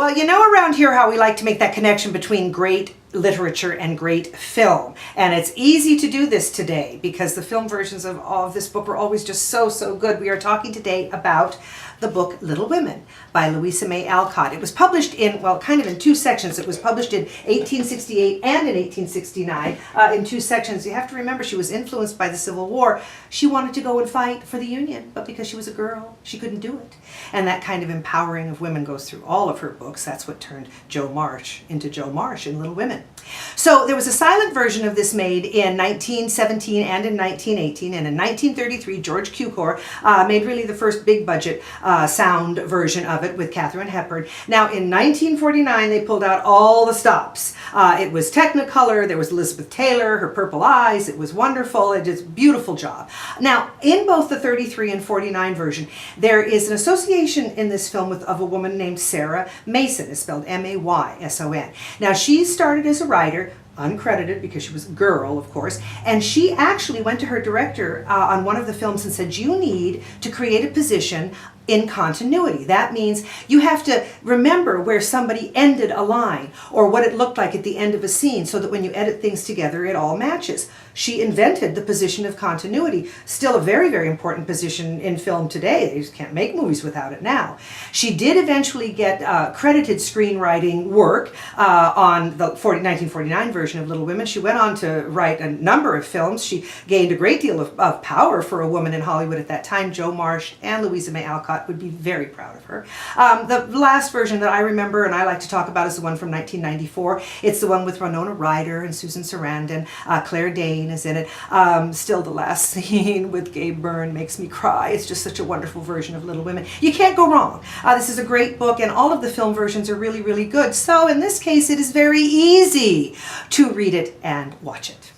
Well, you know around here how we like to make that connection between great literature and great film. And it's easy to do this today because the film versions of all of this book are always just so good. We are talking today about the book Little Women by Louisa May Alcott. It was published in, well, kind of in two sections. It was published in 1868 and in 1869 in two sections. You have to remember she was influenced by the Civil War. She wanted to go and fight for the Union, but because she was a girl, she couldn't do it. And that kind of empowering of women goes through all of her books. That's what turned Jo March into Jo March in Little Women. So there was a silent version of this made in 1917 and in 1918, and in 1933 George Cukor made really the first big budget sound version of it with Katharine Hepburn. Now in 1949 they pulled out all the stops. It was Technicolor, there was Elizabeth Taylor, her purple eyes, it was wonderful, it is a beautiful job. Now in both the 33 and 49 version there is an association in this film of a woman named Sarah Mason. It's spelled M-A-Y-S-O-N. Now she started as a writer, uncredited because she was a girl, of course, and she actually went to her director on one of the films and said, you need to create a position in continuity. That means you have to remember where somebody ended a line or what it looked like at the end of a scene so that when you edit things together it all matches. She invented the position of continuity, still a very important position in film today. They just can't make movies without it now. She did eventually get credited screenwriting work on the 1949 version of Little Women. She went on to write a number of films. She gained a great deal of power for a woman in Hollywood at that time. Jo March and Louisa May Alcott would be very proud of her. The last version that I remember and I like to talk about is the one from 1994. It's the one with Winona Ryder and Susan Sarandon. Claire Danes is in it. Still the last scene with Gabe Byrne makes me cry. It's just such a wonderful version of Little Women. You can't go wrong. This is a great book and all of the film versions are really good. So in this case it is very easy to read it and watch it.